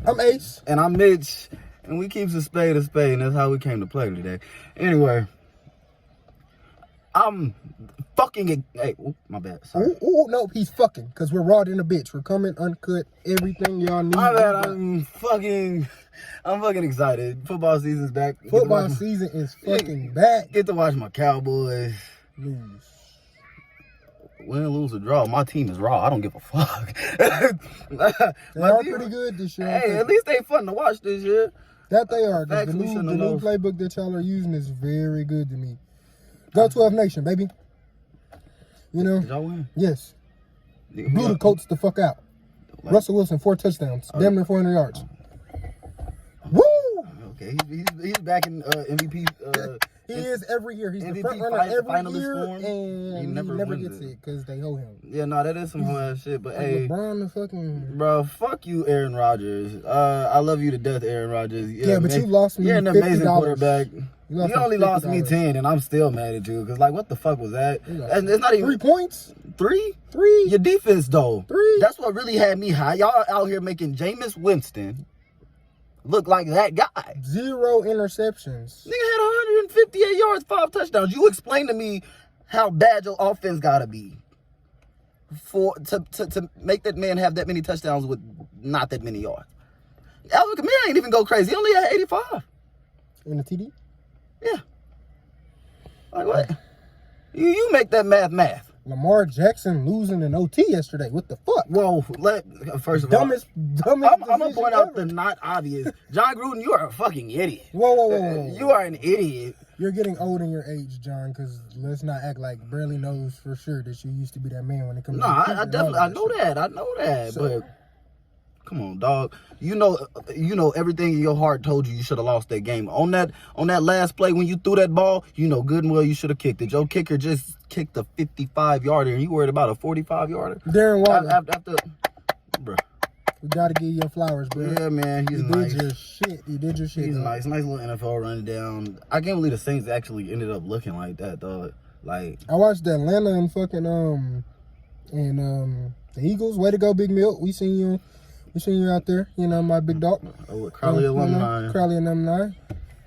I'm Ace. And I'm Mitch. And we keep a spade, and that's how we came to play today. Anyway, I'm fucking... Hey, my bad. Sorry. No, he's fucking. Because we're raw in a bitch. We're coming uncut. Everything y'all need. My bad. I'm fucking excited. Football season's back. Football season is fucking back. Get to watch my Cowboys lose. Win, lose, or draw. My team is raw. I don't give a fuck. They are pretty good this year. Hey, at least they fun to watch this year. That they are. The new playbook that y'all are using is very good to me. Go 12 Nation, baby. You know? Did y'all win? Yes. Blew the Colts the fuck out. Russell Wilson, 4 touchdowns. Damn near 400 yards. Woo! Okay, he's back in MVP. He is every year. He's MVP the front runner every year, and he never gets it because they hold him. Yeah, no, that is some whole ass shit. But hey, LeBron the fucking bro, fuck you, Aaron Rodgers. I love you to death, Aaron Rodgers. Yeah, but you lost me. You're an amazing quarterback. You only lost me 10, 10, and I'm still mad at you because, like, what the fuck was that? And it's not even 3 points. 3. Your defense though. 3. That's what really had me high. Y'all out here making Jameis Winston look like that guy. 0 interceptions. Nigga had 158 yards, 5 touchdowns. You explain to me how bad your offense gotta be to make that man have that many touchdowns with not that many yards. Alvin Kamara ain't even go crazy. He only had 85. In the TD? Yeah. Like what? You make that math. Lamar Jackson losing in OT yesterday. What the fuck? Whoa, first of all, I'm gonna point out the not obvious. John Gruden, you are a fucking idiot. Whoa. You are an idiot. You're getting old in your age, John, because let's not act like Barely knows for sure that you used to be that man when it comes to I definitely, I know that, but come on, dog. You know everything in your heart told you should have lost that game. On that last play when you threw that ball, you know good and well you should have kicked it. Your kicker just kicked a 55-yarder, and you worried about a 45-yarder? Darren Waller. After, bro. We gotta give you your flowers, bro. Yeah, man, he's nice. You did your shit. He's nice little NFL run down. I can't believe the Saints actually ended up looking like that, though. Like, I watched Atlanta and fucking the Eagles. Way to go, Big Milk. We seen you out there. You know, my big dog. Oh, Crowley alumni. Crowley alumni.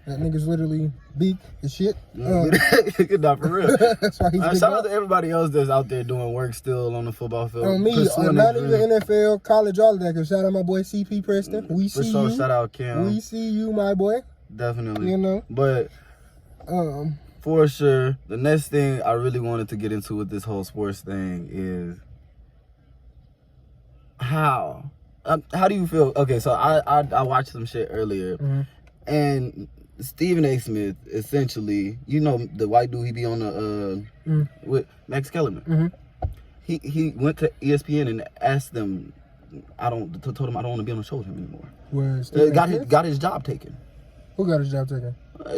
That nigga's literally big as shit. Not for real. That's why he's shout out to everybody else that's out there doing work still on the football field. On me, not even NFL, college, all of that. Cause shout out my boy CP Preston. We see you. Shout out Cam. We see you, my boy. Definitely. You know. But for sure, the next thing I really wanted to get into with this whole sports thing is how do you feel? Okay, so I watched some shit earlier, and Stephen A. Smith, essentially, you know the white dude, he be on the with Max Kellerman. He went to ESPN and asked them, told him I don't want to be on the show with him anymore. Got his job taken. Who got his job taken?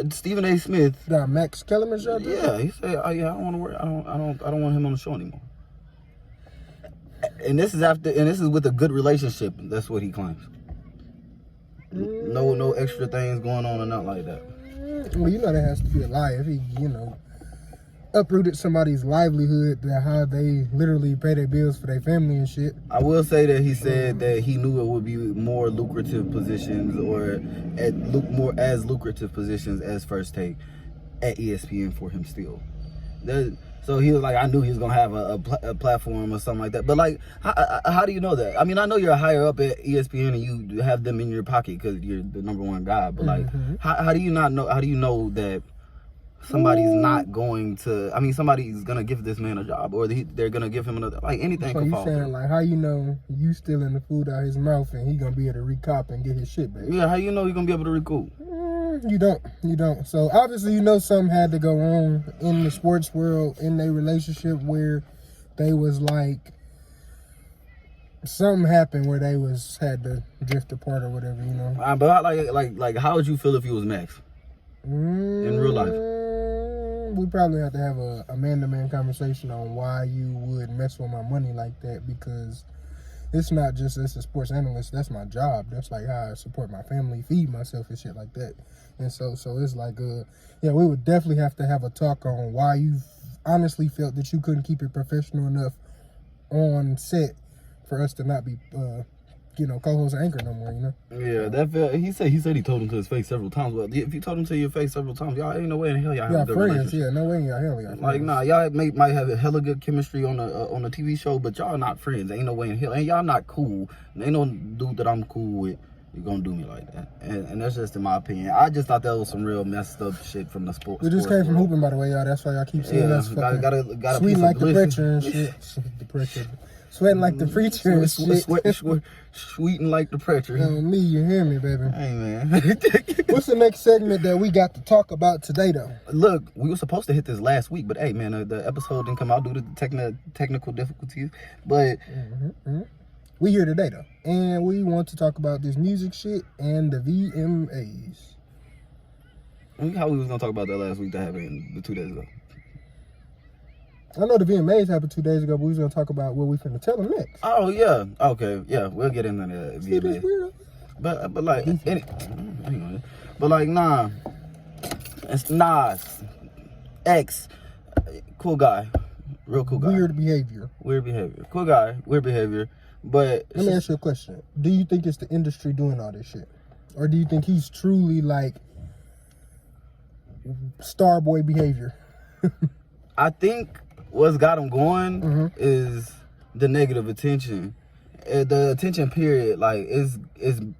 Stephen A. Smith. Got Max Kellerman's job taken? Yeah, he said, I don't want to work. I don't want him on the show anymore. And this is with a good relationship. That's what he claims. No extra things going on or nothing like that. Well, you know that has to be a lie. If he, uprooted somebody's livelihood, how they literally pay their bills for their family and shit. I will say that he said that he knew it would be more lucrative positions or more as lucrative positions as First Take at ESPN for him still. So he was like, I knew he was going to have a platform or something like that. But, like, how do you know that? I mean, I know you're higher up at ESPN and you have them in your pocket because you're the number one guy. But, like, how do you not know? How do you know that somebody's not going to, somebody's going to give this man a job or they're going to give him another, like, anything can fall. So you saying, like, how you know you stealing the food out his mouth and he going to be able to recop and get his shit back? Yeah, how you know he's going to be able to recoup? You don't. So obviously something had to go on in the sports world in their relationship where they was like something happened where they had to drift apart or whatever, But like how would you feel if you was Max in real life? We probably have to have a man-to-man conversation on why you would mess with my money like that, because it's not just as a sports analyst. That's my job. That's like how I support my family, feed myself and shit like that. And so it's like, we would definitely have to have a talk on why you honestly felt that you couldn't keep it professional enough on set for us to not be co-host or anchor no more, Yeah, that felt. He said he told him to his face several times. Well, if you told him to your face several times, y'all ain't no way in hell y'all have a good friends, relationship. yeah, no way in hell y'all friends. Like, nah, y'all might have a hella good chemistry on a TV show, but y'all not friends. Ain't no way in hell. And y'all not cool. Ain't no dude that I'm cool with. You're gonna do me like that, and that's just in my opinion. I just thought that was some real messed up shit from the sport. We just came from hooping, by the way, y'all. That's why y'all keep seeing us fucking got sweet like the preacher and shit. The preacher, sweating like the preacher and shit. Sweeting like the preacher. Me, you hear me, baby? Hey man. What's the next segment that we got to talk about today, though? Look, we were supposed to hit this last week, but hey man, the episode didn't come out due to the technical difficulties. But. We here today though, and we want to talk about this music shit and the VMAs. How we was gonna talk about that last week that happened 2 days ago? I know the VMAs happened 2 days ago, but we was gonna talk about what we finna tell them next. Oh yeah, okay, yeah, we'll get into the VMAs. But like anyway, but like it's Nas, X, cool guy, real cool guy. Weird behavior, cool guy, weird behavior. But let me ask you a question. Do you think it's the industry doing all this shit? Or do you think he's truly like starboy behavior? I think what's got him going is the negative attention. The attention period, like, is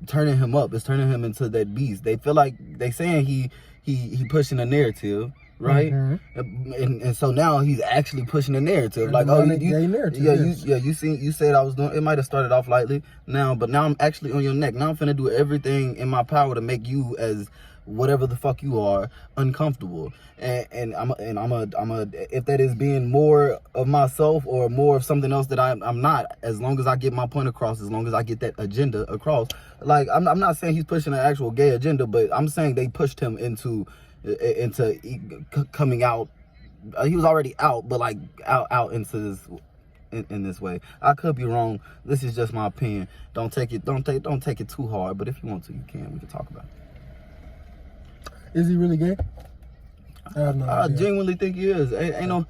turning him up. It's turning him into that beast. They feel like they saying he pushing a narrative. Right, and so now he's actually pushing the narrative. Like, you said I was doing. It might have started off lightly now, but now I'm actually on your neck. Now I'm finna do everything in my power to make you, as whatever the fuck you are, uncomfortable. And I'm if that is being more of myself or more of something else that I'm not. As long as I get my point across, as long as I get that agenda across. Like, I'm not saying he's pushing an actual gay agenda, but I'm saying they pushed him into coming out. He was already out, but like out into this in this way. I could be wrong. This is just my opinion. Don't take it too hard. But if you want to, you can. We can talk about it. Is he really gay? I have no idea. I genuinely think he is. Ain't no.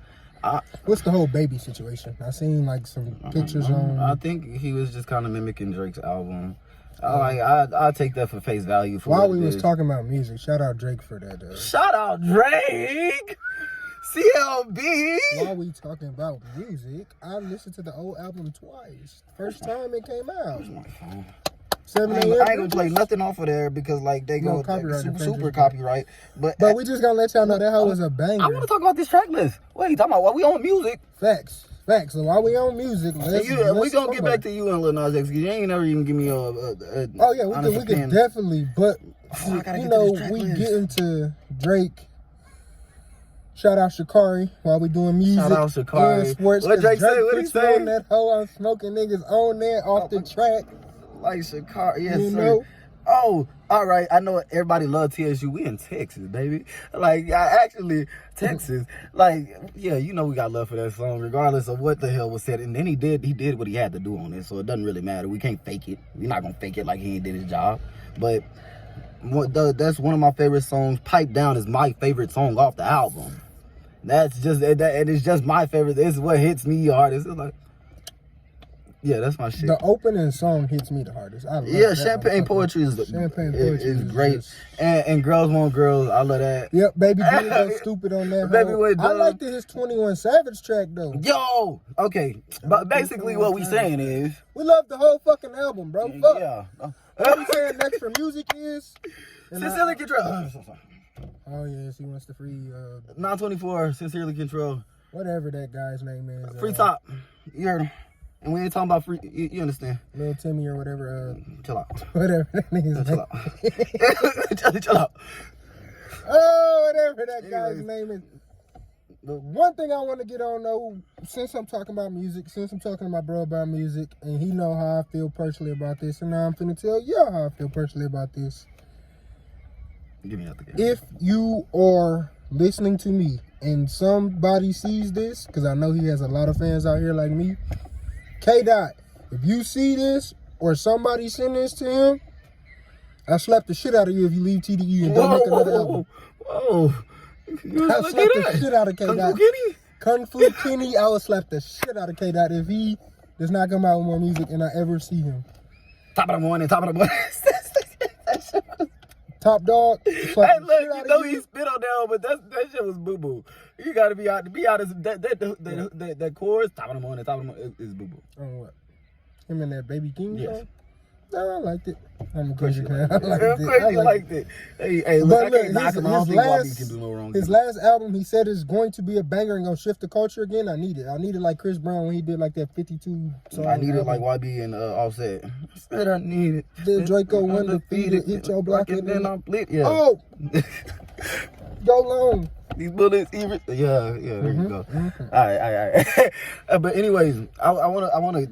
What's the whole baby situation? I seen like some pictures on. I think he was just kind of mimicking Drake's album. I take that for face value. While we was talking about music, shout out Drake for that. Shout out Drake, CLB. While we talking about music, I listened to the old album twice. First time it came out. 7 a.m. I ain't gonna play nothing off of there because like they go super copyright. But we just gonna let y'all know that hoe was a banger. I want to talk about this track list. What are you talking about? While we on music? Facts. So while we on music, we gonna get back to you and Lil Nas X. You ain't never even give me we can definitely. But we get into Drake. Shout out Sha'Carri while we doing music. Shout out Sha'Carri. Sports. What Drake say? What he say? On that hoe, I'm smoking niggas on there off the track. Like Sha'Carri, yes, you sir. Know? Oh, all right. I know everybody loves TSU. We in Texas, baby. Like, actually, Texas. Like, yeah, we got love for that song, regardless of what the hell was said. And then he did what he had to do on it, so it doesn't really matter. We can't fake it. We're not gonna fake it like he did his job. But that's one of my favorite songs. Pipe Down is my favorite song off the album. That's just it is just my favorite. This is what hits me hardest. It's like, yeah, that's my shit. The opening song hits me the hardest. I love Champagne Poetry is great. And Girls Want Girls, I love that. Yep, Baby Boy goes stupid on that. Baby Boy I like his 21 Savage track though. Yo, okay. But basically what we saying is we love the whole fucking album, bro. Fuck. Yeah. What we saying next for music is Sincerely Control. Oh yes, he wants to free 924, Sincerely Control. Whatever that guy's name is. Free Top. You heard him. And we ain't talking about free. You understand? Lil Timmy or whatever. Chill out. Whatever that nigga's name. Chill out. Oh, whatever that guy's name is. The one thing I want to get on though, since I'm talking about music, since I'm talking to my bro about music, and he know how I feel personally about this, and now I'm finna tell y'all how I feel personally about this. Give me out the game. If you are listening to me and somebody sees this, because I know he has a lot of fans out here like me. K-Dot, if you see this or somebody send this to him, I slap the shit out of you if you leave TDE and don't make another album. Whoa. I slap the shit out of K-Dot. Kung Fu Kenny, I will slap the shit out of K-Dot if he does not come out with more music and I ever see him. Top of the morning. Top dog. Hey, look, you know he spit on that, but that shit was boo boo. You gotta be honest. That chorus, top of the morning, is boo boo. On what? Him and that Baby King Yes. song? No, I liked it. I'm a Crazy crazy fan. like I liked it. Hey, look, But I look, can't knock him. I don't think Bobby can do no wrong. his last album, he said is going to be a banger and gonna shift the culture again. I need it. I need it like Chris Brown when he did like that 52 song. I need it like YB and Offset. I said I need it. Then Draco undefeated, hit your block and then I'm lit. Yeah. Oh, go long. These bullets, even yeah, there you go. All right. But anyways, I wanna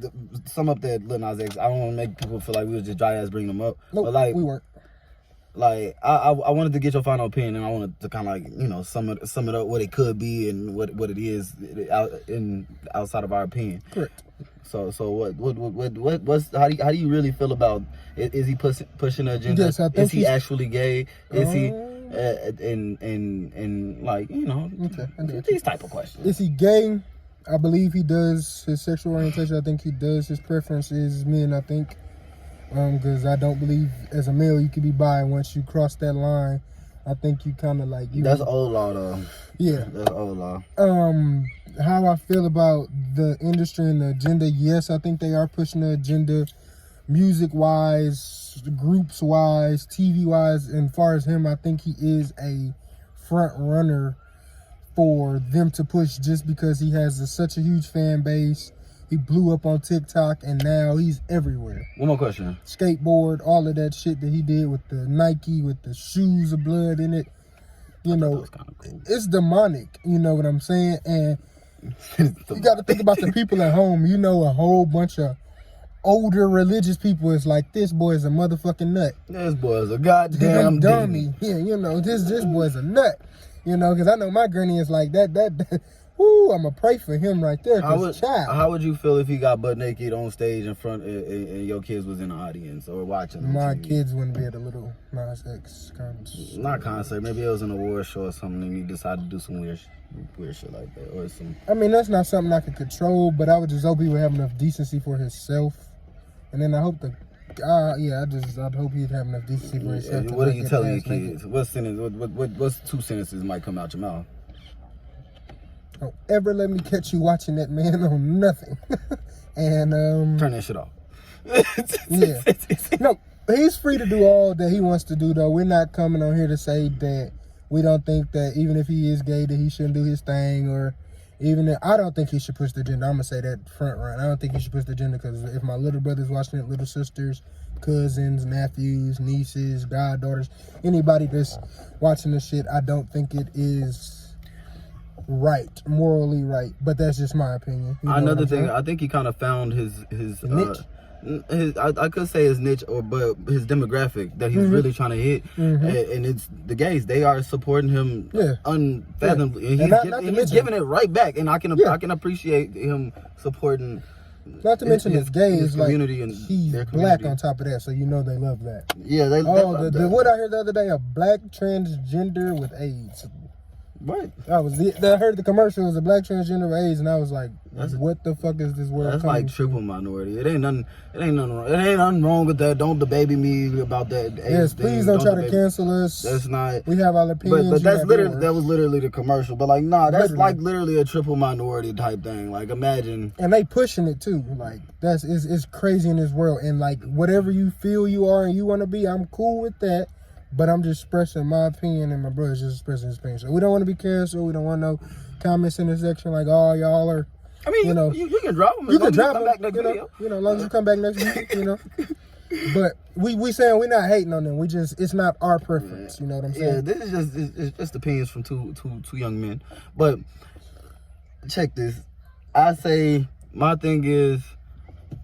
sum up that Lil Nas X. I don't want to make people feel like we was just dry ass bringing them up. Nope, but like we weren't. Like I wanted to get your final opinion, and I wanted to kind of like sum it up what it could be and what it is outside of our opinion. Correct. So what's how do you really feel about is he pushing the agenda? Yes, I think is he actually gay? Is he and like these type of questions. Is he gay? I believe he does. His sexual orientation, I think he does. His preference is men, I think. Because I don't believe as a male you can be bi. Once you cross that line, I think you kind of like you. That's old law though. Yeah, that's old law. How I feel about the industry and the agenda? Yes, I think they are pushing the agenda, music wise, groups wise, TV wise. And far as him, I think he is a front runner for them to push just because he has such a huge fan base. He blew up on TikTok and now he's everywhere. One more question. Skateboard, all of that shit that he did with the Nike, with the shoes of blood in it. You know, cool. It's demonic. You know what I'm saying? And you got to think about the people at home. You know, a whole bunch of older religious people is like, this boy is a motherfucking nut. This boy is a goddamn dummy. Yeah, you know, this boy is a nut. You know, because I know my granny is like that. Woo, I'm going to pray for him right there. How would you feel if he got butt naked on stage in front and your kids was in the audience or watching? My kids wouldn't be at a Lil Nas X concert. Not concert. Maybe it was an award show or something and you decided to do some weird shit like that. Or some. I mean, that's not something I could control, but I would just hope he would have enough decency for himself. And then I hope I'd hope he'd have enough decency for himself. What are you telling your kids? What's 2 sentences might come out your mouth? Don't ever let me catch you watching that man on nothing. And turn that shit off. Yeah. No, he's free to do all that he wants to do though. We're not coming on here to say that we don't think that even if he is gay that he shouldn't do his thing, or even if, I don't think he should push the agenda. I'm gonna say that front run. I don't think he should push the agenda because if my little brother's watching it, little sisters, cousins, nephews, nieces, goddaughters, anybody that's watching this shit, I don't think it is right, morally right, but that's just my opinion. Another thing, I think he kind of found his niche. I could say his niche, but his demographic that he's really trying to hit, and it's the gays. They are supporting him unfathomably, and he's giving it right back. And I can appreciate him supporting. Not to mention his gays, his community, and he's their black on top of that, so you know they love that. Yeah, they love that. What I heard the other day, a black transgender with AIDS. What? I heard the commercial was a black transgender with AIDS, and I was like, "What the fuck is this world?" That's like triple minority. It ain't nothing wrong with that. Don't debate me about that. Yes, please don't try to cancel us. That's not. We have our opinions. But that was literally the commercial. But like, nah, that's like literally a triple minority type thing. Like, imagine. And they pushing it too. Like it's crazy in this world. And like, whatever you feel you are and you want to be, I'm cool with that. But I'm just expressing my opinion, and my brother's just expressing his opinion. So we don't want to be canceled. We don't want no comments in the section like, "Oh, y'all are." I mean, you can drop them. You can drop them. Back next video. As long as you come back next week. But we saying we're not hating on them. It's not our preference. You know what I'm saying? Yeah, this is it's just opinions from two young men. But check this. I say my thing is,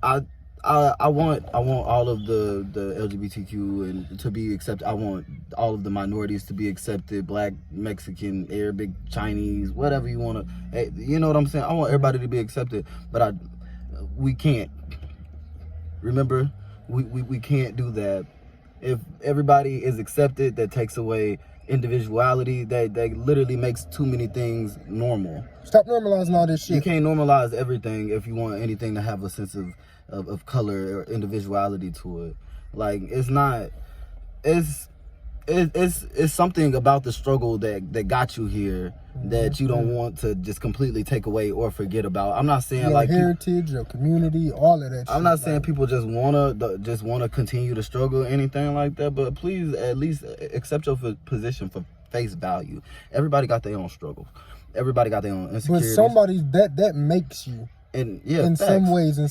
I want all of the LGBTQ and to be accepted. I want all of the minorities to be accepted. Black, Mexican, Arabic, Chinese, whatever you want to. You know what I'm saying? I want everybody to be accepted, but we can't. Remember, we can't do that. If everybody is accepted, that takes away individuality that literally makes too many things normal. Stop normalizing all this shit. You can't normalize everything if you want anything to have a sense of color or individuality to it. Like, it's not, it's something about the struggle that got you here that you don't want to just completely take away or forget about. I'm not saying your like heritage, your community, all of that. I'm not saying people just wanna continue to struggle or anything like that, but please at least accept your position for face value. Everybody got their own struggles. Everybody got their own insecurities. But somebody that makes you, and yeah, in facts.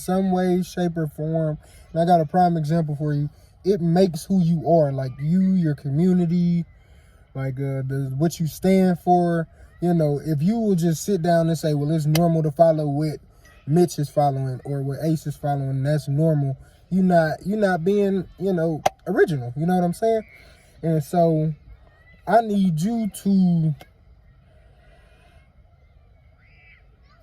some way, shape, or form. And I got a prime example for you. It makes who you are, like you, your community, like what you stand for. You know, if you will just sit down and say, well, it's normal to follow what Mitch is following or what Ace is following, that's normal. You're not being, original. You know what I'm saying? And so I need you to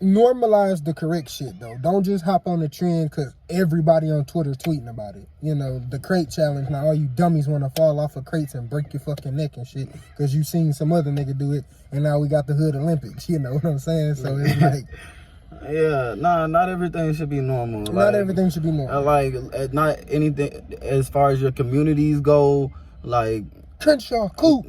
normalize the correct shit, though. Don't just hop on the trend because everybody on Twitter tweeting about it. You know, the crate challenge. Now all you dummies want to fall off of crates and break your fucking neck and shit because you seen some other nigga do it, and now we got the Hood Olympics. You know what I'm saying? So it's like, yeah, not everything should be normal. Not everything should be normal. Like, not anything as far as your communities go. Like, Crenshaw, cool.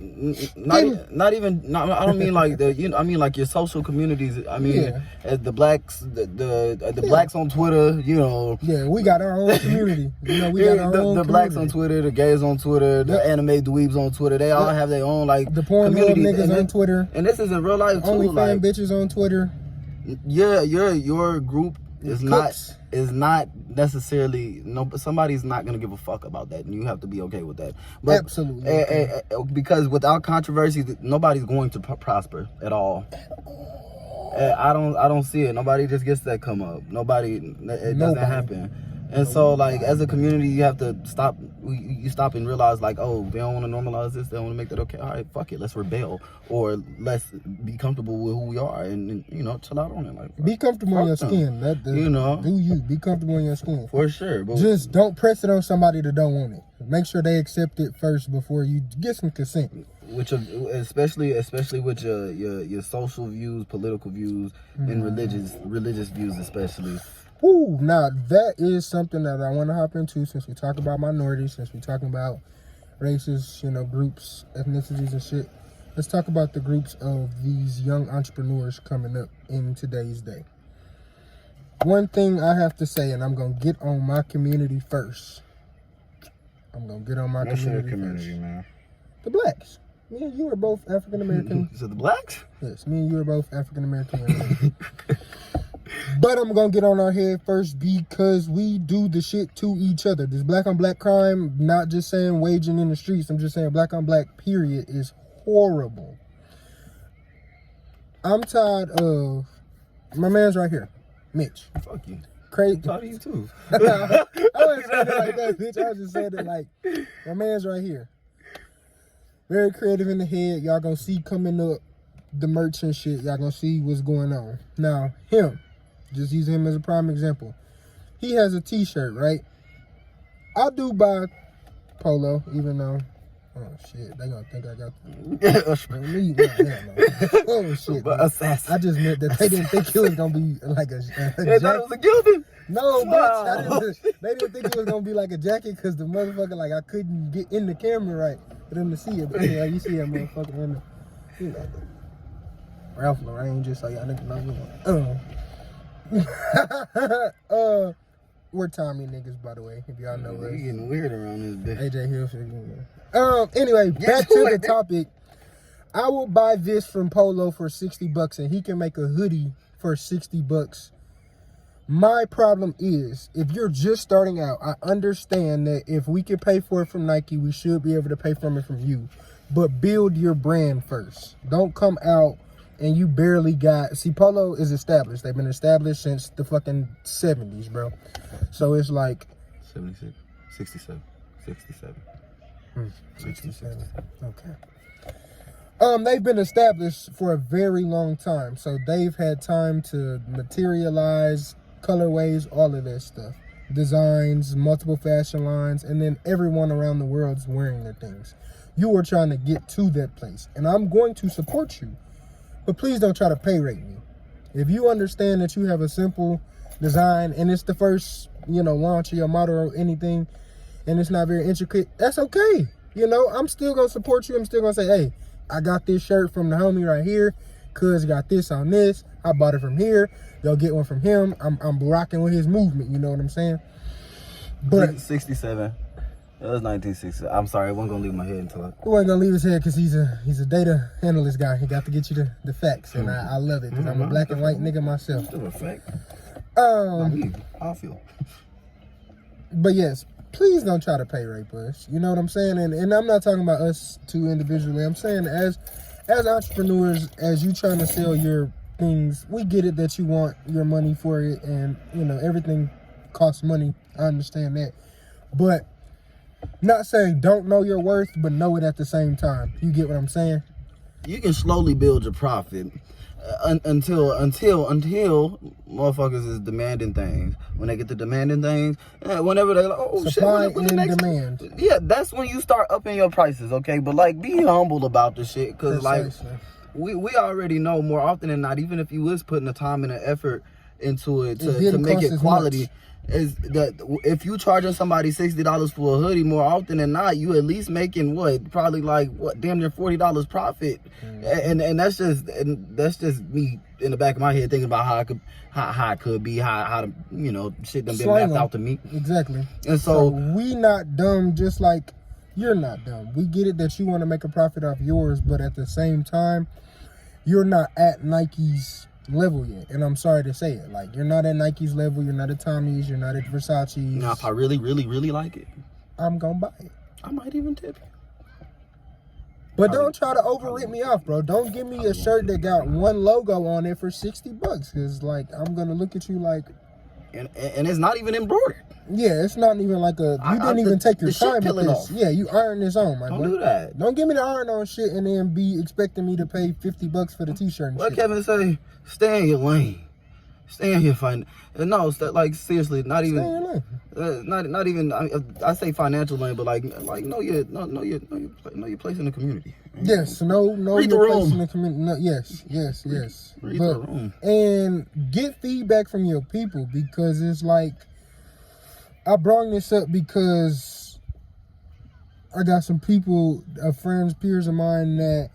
Not even. I don't mean like the. I mean like your social communities. I mean, the blacks, the blacks on Twitter. You know. Yeah, we got our own community. You know, we got our own. The blacks on Twitter, the gays on Twitter, the anime dweebs on Twitter. They all have their own like the porn niggas on Twitter. And this is in real life too. Only fan like, bitches on Twitter. Yeah, your group is not necessarily somebody's not gonna give a fuck about that, and you have to be okay with that. But absolutely, because without controversy, nobody's going to prosper at all. I don't see it. Nobody just gets that come up. It doesn't happen. And so, like, as a community, you have to stop. You stop and realize, like, oh, they don't want to normalize this. They don't want to make that okay. All right, fuck it. Let's rebel, or let's be comfortable with who we are, and chill out on it. Like, be comfortable in your skin. Do you be comfortable in your skin for sure? But just don't press it on somebody that don't want it. Make sure they accept it first before you get some consent. Especially with your social views, political views, and religious views, especially. Ooh, now that is something that I want to hop into since we talk about minorities, since we're talking about races, groups, ethnicities and shit. Let's talk about the groups of these young entrepreneurs coming up in today's day. One thing I have to say, and I'm going to get on my community first. Community first. Man. The blacks. Me and you are both African American. So the blacks? Yes, me and you are both African American. But I'm gonna get on our head first because we do the shit to each other. This black on black crime, not just saying waging in the streets, I'm just saying black on black period is horrible. I'm tired of my man's right here, Mitch. Fuck you. Crazy. I'm tired of you too. I wasn't saying it like that, bitch. I was just saying it like my man's right here. Very creative in the head. Y'all gonna see coming up the merch and shit. Y'all gonna see what's going on. Now, him. Just use him as a prime example. He has a t-shirt, right? I do buy polo, even though, oh shit, they gonna think I got me. No. Oh shit. I just meant that they didn't think it was gonna be like a they thought it was a gilding? No, bitch. They didn't think it was gonna be like a jacket because the motherfucker, like, I couldn't get in the camera right for them to see it. But yeah, you see that motherfucker in the, Ralph Lauren, just so y'all niggas know. We're Tommy niggas, by the way, if y'all know us. You getting weird around this bitch. AJ Hill. Anyway, back to the topic. I will buy this from Polo for $60 and he can make a hoodie for $60. My problem is, if you're just starting out, I understand that if we can pay for it from Nike, we should be able to pay for it from you. But build your brand first. Don't come out and you barely got... See, Polo is established. They've been established since the fucking 70s, bro. So it's like... 76, 67, 67. 67. Okay. They've been established for a very long time. So they've had time to materialize colorways, all of that stuff. designs, multiple fashion lines, and then everyone around the world's wearing their things. You are trying to get to that place, and I'm going to support you, but please don't try to pay rate me. If you understand that you have a simple design and it's the first, launch of your model or anything, and it's not very intricate, that's okay. I'm still gonna support you. I'm still gonna say, hey, I got this shirt from the homie right here. Cuz got this on this. I bought it from here. Y'all get one from him. I'm rocking with his movement. You know what I'm saying? But 67. That was 1960. I'm sorry, I wasn't gonna leave my head until I wasn't gonna leave his head because he's a data analyst guy. He got to get you the facts, and I love it because I'm a black and white nigga myself. Still a fact. I feel. But yes, please don't try to pay rape us. You know what I'm saying? And I'm not talking about us two individually. I'm saying as entrepreneurs, as you trying to sell your things, we get it that you want your money for it, and everything costs money. I understand that, but not saying don't know your worth, but know it at the same time. You get what I'm saying? You can slowly build your profit until motherfuckers is demanding things. When they get to demanding things, whenever they're like, oh supply shit, when the and next demand. Yeah, that's when you start upping your prices, okay? But like, be humble about the shit, cause like we already know more often than not, even if you was putting the time and the effort into it to make it quality. Is that if you charging somebody $60 for a hoodie, more often than not, you at least making probably damn near $40 profit, and that's just me in the back of my head thinking about how it could be how to shit done been mapped out to me. Exactly. And so we not dumb, just like you're not dumb. We get it that you want to make a profit off yours, but at the same time, you're not at Nike's level yet, and I'm sorry to say it. Like, you're not at Nike's level, you're not at Tommy's, you're not at Versace's. Now, if I really, really, really like it, I'm gonna buy it. I might even tip you. But don't try to overrip me off, bro. Don't give me a shirt that got one logo on it for $60, because like I'm gonna look at you like, and it's not even embroidered. Yeah, it's not even like you didn't even take your time with this. Off. Yeah, you iron this on, my Don't do that. Don't give me the iron on shit and then be expecting me to pay $50 for the t-shirt and what shit. Kevin say? Stay in your lane. Stay in your fight. No, like seriously, not even. Stay in your lane. Not even. I say financial lane, but like know your place in the community. Yes, know Read your the place room. in the community. No, yes. Read the room. And get feedback from your people, because it's like, I brought this up because I got some people, friends, peers of mine, that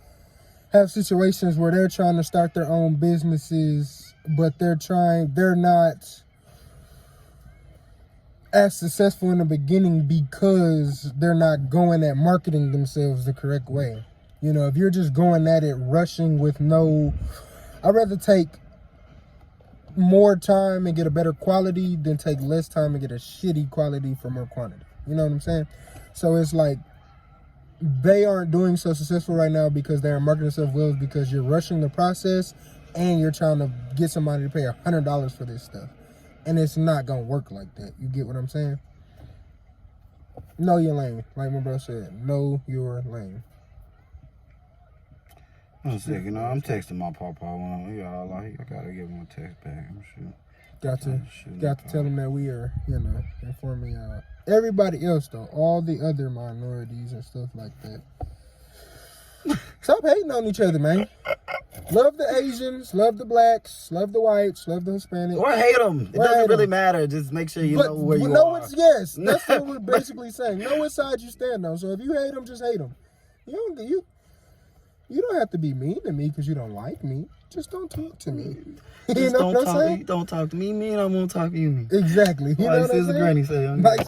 have situations where they're trying to start their own businesses, but they're not as successful in the beginning because they're not going at marketing themselves the correct way. If you're just going at it rushing with I'd rather take more time and get a better quality than take less time and get a shitty quality for more quantity. You know what I'm saying? So it's like, they aren't doing so successful right now because they aren't marketing themselves well, because you're rushing the process and you're trying to get somebody to pay $100 for this stuff. And it's not going to work like that. You get what I'm saying? Know your lane. Like my bro said, know your lane. One second, I'm texting my papa. I gotta give him a text back. I'm sure. Got to tell him that we are, informing everybody else though, all the other minorities and stuff like that. Stop hating on each other, man. Love the Asians, love the blacks, love the whites, love the Hispanics. Or hate them. It doesn't really matter. Just make sure you know where you are. Yes, that's what we're basically saying. Know what side you stand on. So if you hate them, just hate them. You don't have to be mean to me because you don't like me. Just don't talk to me. Don't talk to me. Me and I won't talk to you. Exactly. You know what I'm saying? Granny say.